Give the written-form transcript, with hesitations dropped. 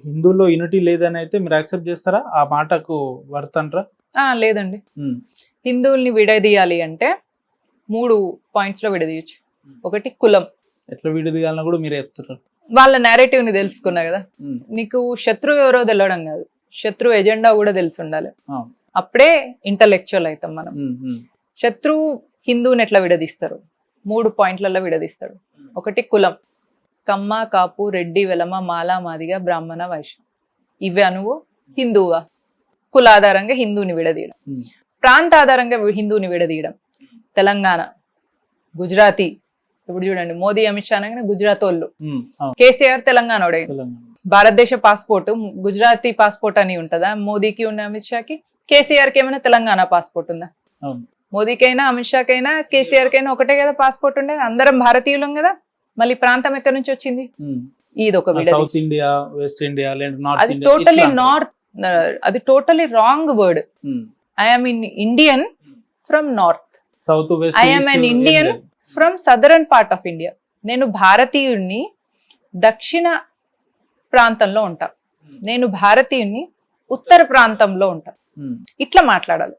హిందువుల్లో యూనిటీ లేదని అయితే మీరు యాక్సెప్ట్ చేస్తారా? ఆ మాటకు వర్త్ అంటారా? లేదండి. హిందువుల్ని విడదీయాలి అంటే 3 పాయింట్స్ లో విడదీయచ్చు. ఒకటి కులం. ఎట్లా విడదీయాలని కూడా మీరే చెప్తారు. వాళ్ళ నేరేటివ్ ని తెలుసుకున్నా కదా, నీకు శత్రువు ఎవరో తెలవడం కాదు, శత్రువు ఎజెండా కూడా తెలిసి ఉండాలి. అప్పుడే ఇంటలెక్చువల్ అవుతాం మనం. శత్రువు హిందువుని ఎట్లా విడదీస్తారు? 3 పాయింట్లలో విడదీస్తాడు. ఒకటి కులం. కమ్మ, కాపు, రెడ్డి, వెలమ, మాల, మాదిగ, బ్రాహ్మణ, వైశ్య. ఇవే నువ్వు హిందువా? కులాధారంగా హిందువుని విడదీయడం. ప్రాంత ఆధారంగా హిందువుని విడదీయడం. తెలంగాణ, గుజరాతీ. ఇప్పుడు చూడండి, మోదీ, అమిత్ షా అనగానే గుజరాత్ వాళ్ళు. కేసీఆర్ తెలంగాణ. భారతదేశ పాస్పోర్ట్ గుజరాతీ పాస్పోర్ట్ అని ఉంటుందా మోదీకి ఉన్న అమిత్ షాకి? కేసీఆర్ కి ఏమైనా తెలంగాణ పాస్పోర్ట్ ఉందా? మోదీకైనా అమిత్ షాకైనా కేసీఆర్ కైనా ఒకటే కదా పాస్పోర్ట్ ఉండేది. అందరం భారతీయులం కదా. మళ్ళీ ప్రాంతం ఎక్కడి నుంచి వచ్చింది? ఇది ఒక సౌత్ ఇండియా, వెస్ట్ ఇండియా, అది టోటలీ నార్త్. అది totally wrong word. I'm in Indian from north. South west. I'm an Indian from southern part of India. నేను భారతీయుడిని దక్షిణ ప్రాంతంలో ఉంటా, నేను భారతీయుడిని ఉత్తర ప్రాంతంలో ఉంటా. ఇట్లా మాట్లాడాలి.